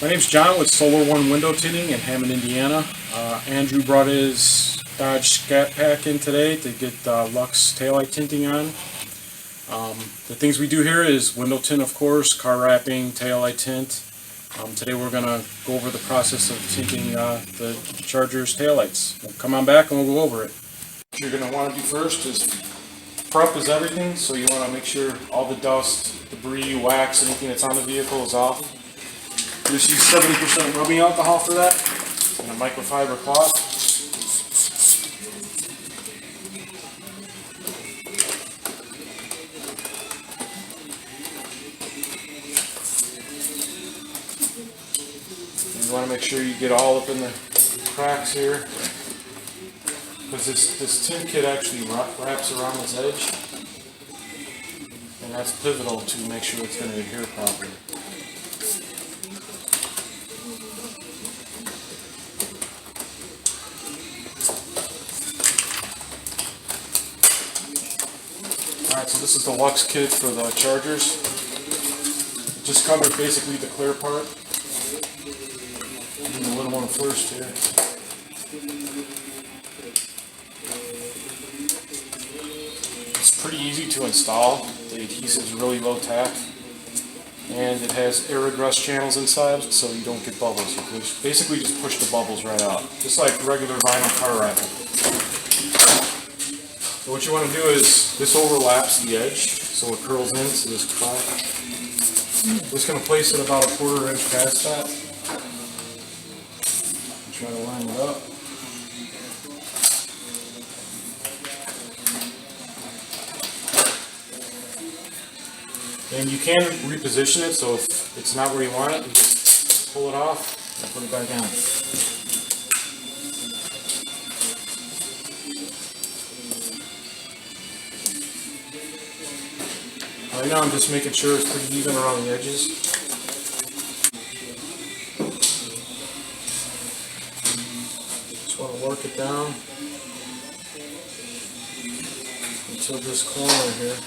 My name's John with Solar One Window Tinting in Hammond, Indiana. Andrew brought his Dodge Scat pack in today to get Luxe taillight tinting on. The things we do here is window tint, of course, car wrapping, taillight tint. Today we're going to go over the process of tinting the Charger's taillights. We'll come on back and we'll go over it. What you're going to want to do first is prep is everything, so you want to make sure all the dust, debris, wax, anything that's on the vehicle is off. Just use 70% rubbing alcohol for that and a microfiber cloth. And you want to make sure you get all up in the cracks here, because this tint kit actually wraps around this edge, and that's pivotal to make sure it's going to adhere properly. Alright, so this is the Luxe kit for the Chargers. It just covers basically the clear part. Do the little one first here. It's pretty easy to install. The adhesive is really low tack, and it has air egress channels inside, so you don't get bubbles. You basically just push the bubbles right out, just like regular vinyl car wrapping. So what you want to do is, this overlaps the edge, so it curls into this crack. I'm just going to place it about a 1/4 inch past that. Try to line it up. And you can reposition it, so if it's not where you want it, you just pull it off and put it back down. Right now I'm just making sure it's pretty even around the edges. Just want to work it down until this corner here.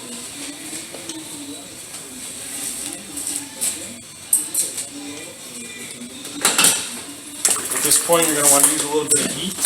At this point you're going to want to use a little bit of heat.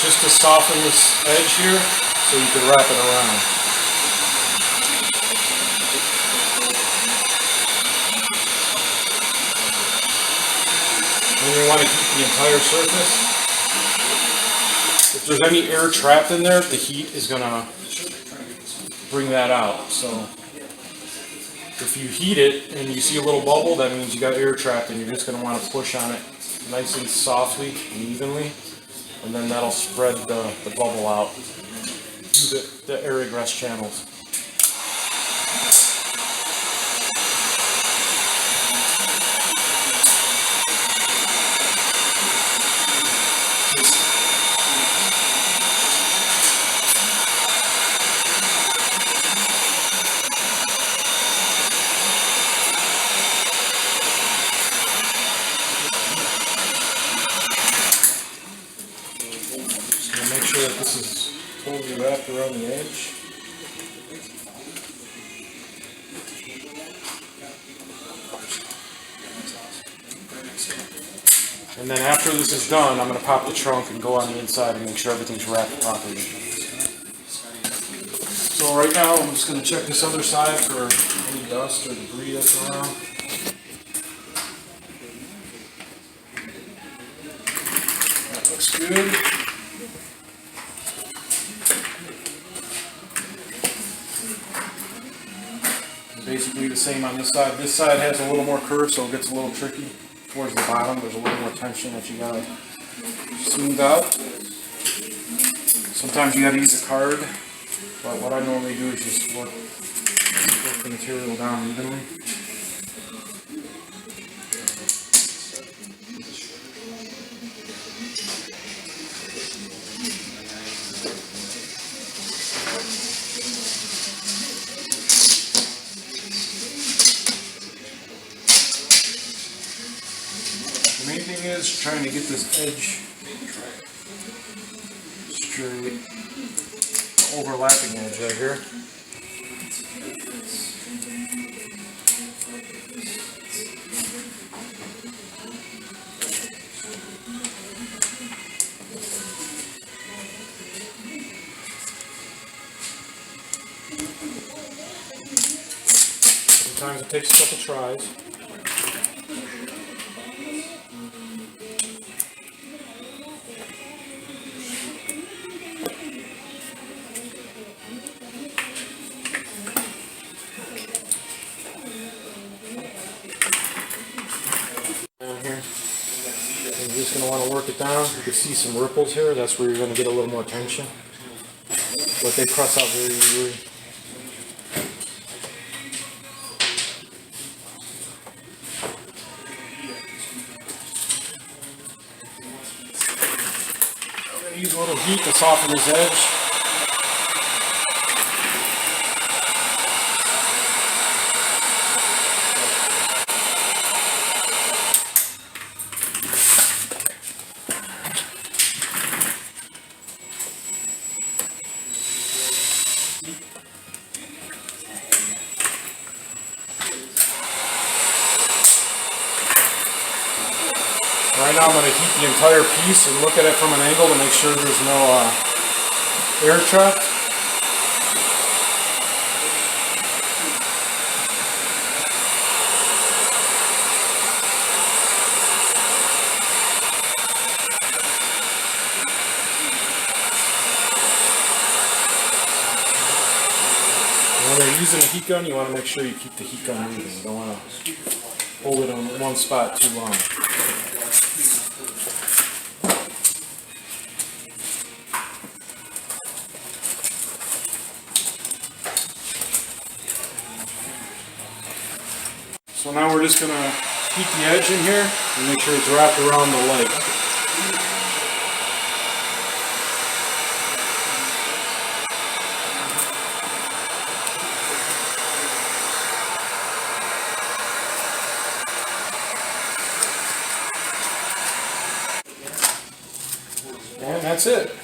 Just to soften this edge here, so you can wrap it around. And you want to heat the entire surface. If there's any air trapped in there, the heat is going to bring that out. So if you heat it and you see a little bubble, that means you got air trapped, and you're just going to want to push on it nice and softly and evenly. And then that'll spread the bubble out through the air egress channels. Make sure that this is totally wrapped around the edge. And then after this is done, I'm going to pop the trunk and go on the inside and make sure everything's wrapped properly. So right now I'm just going to check this other side for any dust or debris that's around. That looks good. Basically the same on this side. This side has a little more curve, so it gets a little tricky towards the bottom. There's a little more tension that you gotta smooth out. Sometimes you gotta use a card, but what I normally do is just work the material down evenly. thing is trying to get this edge straight, the overlapping edge right here. Sometimes it takes a couple tries. Down here, and you're just going to want to work it down. You can see some ripples here. That's where you're going to get a little more tension. But they press out very easily. Use a little heat to soften this edge. Right now I'm going to heat the entire piece and look at it from an angle to make sure there's no air trap. When you're using a heat gun, you want to make sure you keep the heat gun moving. You don't want to hold it on one spot too long. So now we're just going to heat the edge in here and make sure it's wrapped around the leg. And that's it.